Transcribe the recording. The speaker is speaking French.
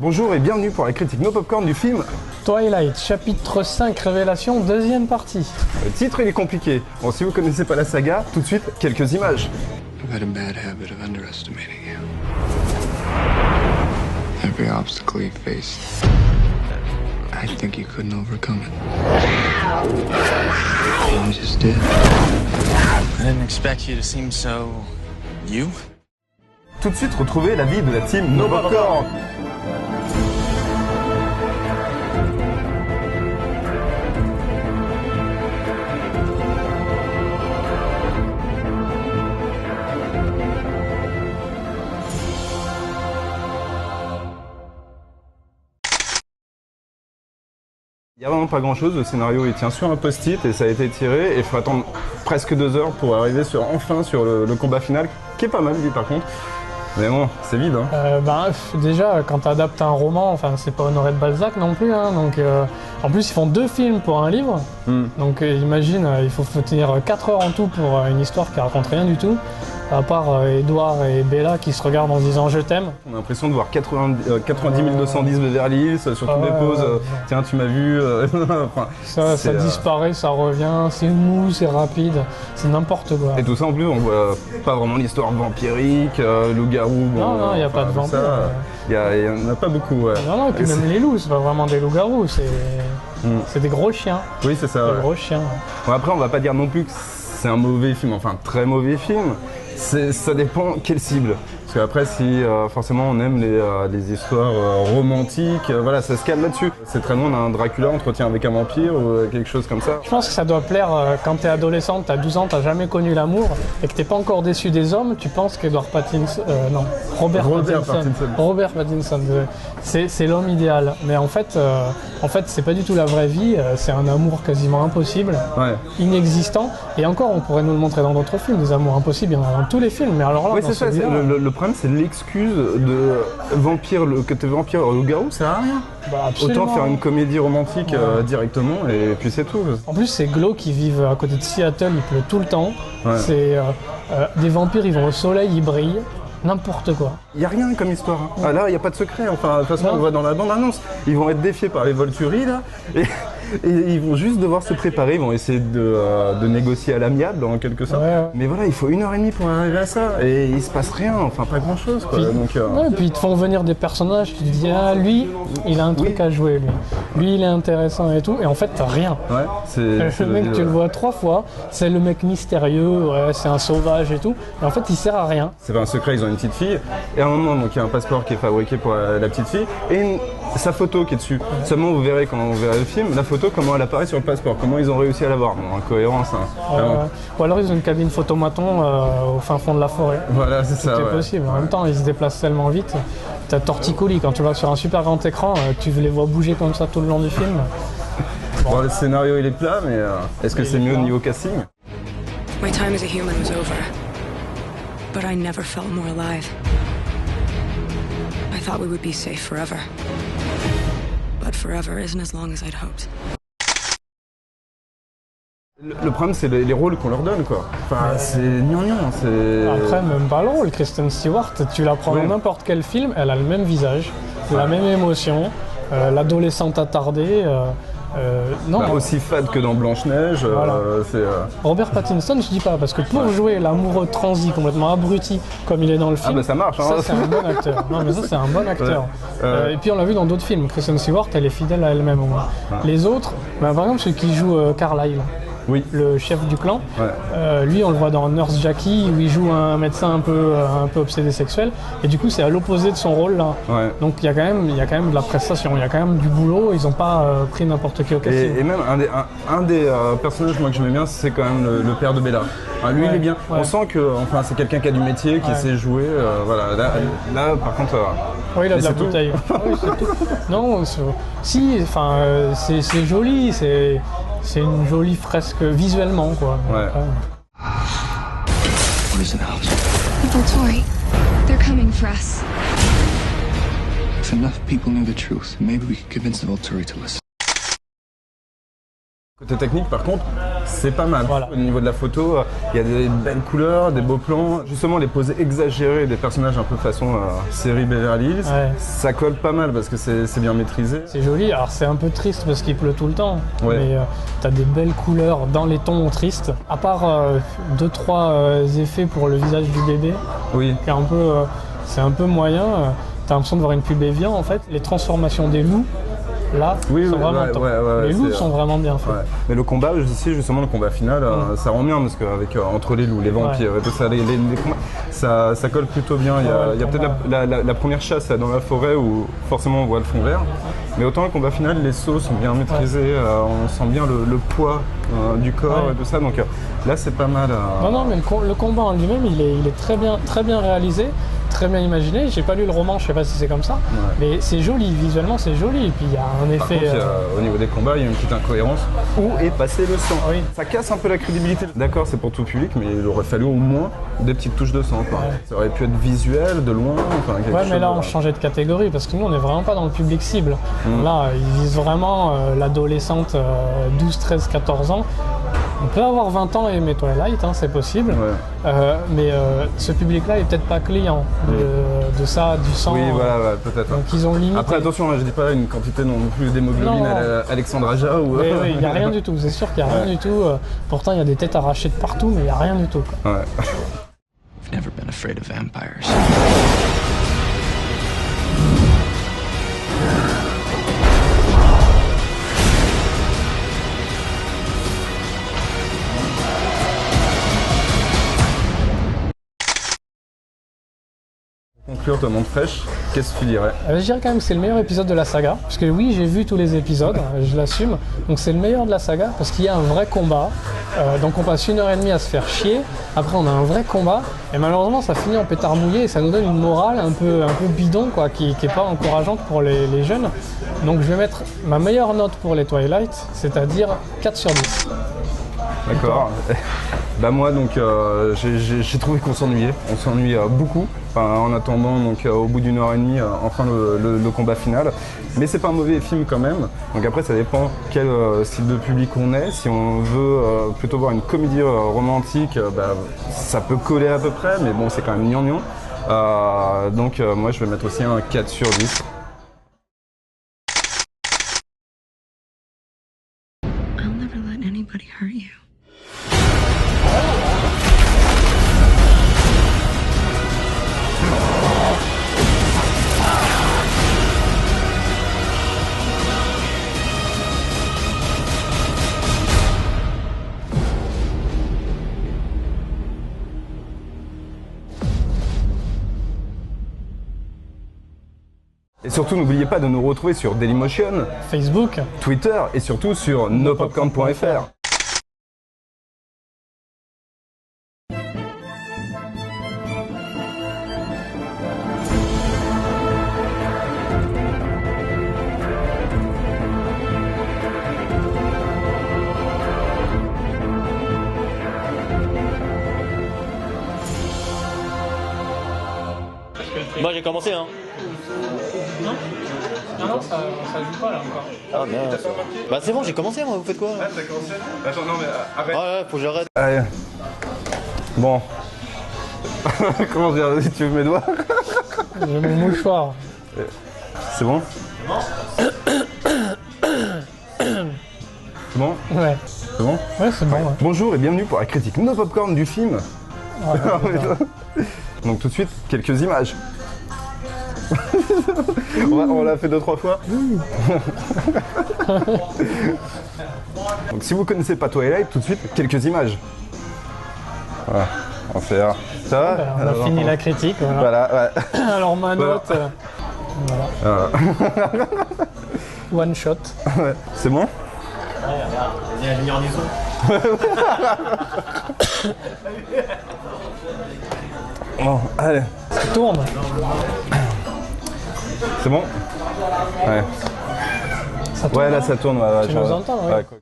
Bonjour et bienvenue pour la critique No Popcorn du film Twilight, chapitre 5, Révélation, deuxième partie. Le titre il est compliqué. Bon, si vous connaissez pas la saga, tout de suite, quelques images. I've had a bad habit of underestimating you. Every obstacle you faced, I think you couldn't overcome it. And you just did. I didn't expect you to seem so... you? Tout de suite, retrouvez la vie de la team No Popcorn. Il n'y a vraiment pas grand chose, le scénario il tient sur un post-it et ça a été tiré et il faut attendre presque 2 heures pour arriver enfin sur le combat final qui est pas mal lui par contre. Mais bon, c'est vide hein. Déjà, quand tu adaptes un roman, enfin c'est pas Honoré de Balzac non plus, hein, donc en plus ils font 2 films pour un livre, donc imagine, il faut tenir 4 heures en tout pour une histoire qui raconte rien du tout, à part Edouard et Bella qui se regardent en se disant je t'aime. On a l'impression de voir 90 210 Beverly Hills sur toutes les pauses, tiens tu m'as vu, enfin, ça disparaît, ça revient, c'est mou, c'est rapide, c'est n'importe quoi. Et tout ça en plus on voit pas vraiment l'histoire vampirique, loup-garou, bon, non, il n'y a pas de vampire. Il y en a pas beaucoup. Ouais. Non, et puis même les loups, c'est pas vraiment des loups-garous, c'est des gros chiens. Oui, c'est ça. Des gros chiens. Bon, après, on va pas dire non plus que c'est un mauvais film, enfin très mauvais film. Ça dépend quelle cible. Parce qu'après, si forcément on aime les histoires romantiques, voilà, ça se calme là-dessus. C'est très loin d'un Dracula entretien avec un vampire ou quelque chose comme ça. Je pense que ça doit plaire quand t'es adolescente, t'as 12 ans, t'as jamais connu l'amour et que t'es pas encore déçu des hommes, tu penses qu'Edward Pattinson, Robert Pattinson, c'est l'homme idéal. Mais en fait c'est pas du tout la vraie vie, c'est un amour quasiment impossible, inexistant. Et encore, on pourrait nous le montrer dans d'autres films, des amours impossibles, il y en a dans tous les films. Mais alors là, oui, c'est ça. Le problème, c'est l'excuse de vampire, que t'es vampire loup-garou, ça sert à rien. Autant faire une comédie romantique directement et puis c'est tout. En plus, c'est glauque, qui vivent à côté de Seattle, il pleut tout le temps. C'est des vampires, ils vont au soleil, ils brillent. N'importe quoi. Il n'y a rien comme histoire. Hein. Ah là, il n'y a pas de secret. Enfin, de toute façon, on le voit dans la bande-annonce. Ils vont être défiés par les Volturi, là. Et ils vont juste devoir se préparer. Ils vont essayer de négocier à l'amiable, en quelque sorte. Mais voilà, il faut 1h30 pour arriver à ça. Et il se passe rien. Enfin, pas grand-chose, quoi. Et puis, ils te font venir des personnages. Tu te dis, ah, lui, il a un truc à jouer, lui. Lui, il est intéressant et tout. Et en fait, t'as rien. Le mec, tu le vois 3 fois. C'est le mec mystérieux. C'est un sauvage et tout. Et en fait, il sert à rien. C'est pas un secret, ils ont une petite fille, et à un moment donc il y a un passeport qui est fabriqué pour la petite fille, et sa photo qui est dessus. Seulement vous verrez quand vous verrez le film, la photo, comment elle apparaît sur le passeport, comment ils ont réussi à l'avoir. Bon, incohérence. Ou alors ils ont une cabine photomaton au fin fond de la forêt. Voilà, c'est ça. C'est possible. En même temps, ils se déplacent tellement vite. T'as Torticolis, quand tu vas sur un super grand écran, tu les vois bouger comme ça tout le long du film. Bon, le scénario il est plat, mais est-ce que c'est mieux au niveau casting? My time as a human was over. But I never felt more alive. I thought we would be safe forever. But forever isn't as long as I'd hoped. Le problème, c'est les rôles qu'on leur donne, quoi. Enfin, c'est gnangnan, Après, même pas le rôle. Kristen Stewart, tu la prends dans n'importe quel film, elle a le même visage, la même émotion, l'adolescente attardée. Aussi fade que dans Blanche-Neige. Robert Pattinson, je dis pas, parce que pour jouer l'amoureux transi, complètement abruti, comme il est dans le film, ça marche. Ça, c'est un bon acteur. Non, mais ça, c'est un bon acteur. Et puis, on l'a vu dans d'autres films. Kristen Stewart, elle est fidèle à elle-même. Les autres, par exemple, celui qui joue Carlyle. Oui. Le chef du clan. Lui, on le voit dans Nurse Jackie, où il joue un médecin un peu obsédé sexuel. Et du coup, c'est à l'opposé de son rôle là. Donc il y a quand même de la prestation, il y a quand même du boulot. Ils n'ont pas pris n'importe qui au casting. Et même un des personnages moi, que j'aimais bien, c'est quand même le père de Bella. Lui, il est bien. On sent que c'est quelqu'un qui a du métier, qui sait jouer. Voilà. Là, par contre. Oui, il a de la bouteille. Oui, c'est tout. Non, c'est joli. C'est une jolie fresque visuellement, quoi. What is it, Alice? Volturi, they're coming for us. If enough people knew the truth, maybe we could convince the Volturi to listen. Côté technique, par contre, c'est pas mal. Voilà. Au niveau de la photo, il y a des belles couleurs, des beaux plans. Justement, les poses exagérées des personnages un peu façon série Beverly Hills, Ouais. ça colle pas mal parce que c'est bien maîtrisé. C'est joli, alors c'est un peu triste parce qu'il pleut tout le temps, Ouais. mais t'as des belles couleurs dans les tons tristes. À part 2-3 effets pour le visage du bébé, Oui, qui est un peu, c'est un peu moyen. T'as l'impression de voir une pub Evian en fait. Les transformations des loups, là, Oui, sont oui, vraiment ouais, top. ouais, les loups c'est, sont vraiment bien faits. ouais. Mais le combat aussi, justement, le combat final, ça rend bien parce qu'avec entre les loups, les vampires et tout ça, les combats, ça colle plutôt bien. Il y a le peut-être combat. la première chasse là, dans la forêt où forcément on voit le fond vert. Mais autant le combat final, les sauts sont bien maîtrisés, on sent bien le poids du corps Ouais. et tout ça. Donc là, c'est pas mal. Non, mais le combat en lui-même, il est très bien réalisé, très bien imaginé. J'ai pas lu le roman, je sais pas si c'est comme ça, mais c'est joli, visuellement c'est joli. Et puis il y a un Par effet. contre, au niveau des combats, il y a une petite incohérence. Où est passé le sang? Oui. Ça casse un peu la crédibilité. D'accord, c'est pour tout public, mais il aurait fallu au moins des petites touches de sang, quoi. Ouais. Ça aurait pu être visuel, de loin, enfin quelque Ouais, chose. mais là on changeait de catégorie parce que nous on est vraiment pas dans le public cible. Là, ils visent vraiment l'adolescente 12, 13, 14 ans. On peut avoir 20 ans et aimer Twilight, hein, c'est possible. Ouais. Mais ce public-là est peut-être pas client de ça, du sang. Oui, voilà, ouais, peut-être. Donc ils ont limité. Après, attention, je dis pas une quantité non plus d'hémoglobine Non. à la Alexandre Aja ou. Oui, il n'y a rien du tout, c'est sûr qu'il n'y a rien du tout. Pourtant, il y a des têtes arrachées de partout, mais il n'y a rien du tout, quoi. Ouais. I've never been afraid of vampires. Conclure, te montre fraîche, qu'est-ce que tu dirais? Je dirais quand même que c'est le meilleur épisode de la saga, parce que oui, j'ai vu tous les épisodes, je l'assume. Donc c'est le meilleur de la saga, parce qu'il y a un vrai combat. Donc on passe 1h30 à se faire chier, après on a un vrai combat, et malheureusement ça finit en pétard mouillé, et ça nous donne une morale un peu bidon, quoi, qui est pas encourageante pour les jeunes. Donc je vais mettre ma meilleure note pour les Twilight, c'est-à-dire 4 sur 10. D'accord. Bah moi donc j'ai trouvé qu'on s'ennuyait, on s'ennuie beaucoup. Enfin, en attendant donc au bout d'1h30 enfin le combat final. Mais c'est pas un mauvais film quand même. Donc après ça dépend quel style de public on est. Si on veut plutôt voir une comédie romantique, bah, ça peut coller à peu près, mais bon c'est quand même gnangnan. Donc moi je vais mettre aussi un 4 sur 10. I'll never let anybody hurt you. Et surtout n'oubliez pas de nous retrouver sur Dailymotion, Facebook, Twitter et surtout sur nopopcorn.fr. Moi j'ai commencé hein. non, ça joue pas là encore. Ah merde. Bah c'est bon j'ai commencé moi, vous faites quoi là? T'as commencé? Attends non mais arrête. Ouais faut que j'arrête. Allez. Bon. Comment dire? Tu veux mes doigts? J'ai mon mouchoir. C'est bon? C'est bon? Ouais, C'est bon? ouais c'est bon. Ouais. Bonjour et bienvenue pour la critique No Popcorn du film. Donc tout de suite, quelques images. on l'a fait 2-3 fois. Donc si vous connaissez pas Twilight, tout de suite, quelques images. Voilà, on va faire ça. Ben, on a fini la critique. Voilà. Voilà, ouais. Alors ma note, voilà. One shot. Ouais. C'est bon? Vas-y venir en ISO. Bon, allez. Ça tourne. C'est bon? Ouais. Ça tourne. Ouais, là ça tourne. Ouais, Tu nous entends, ouais. quoi.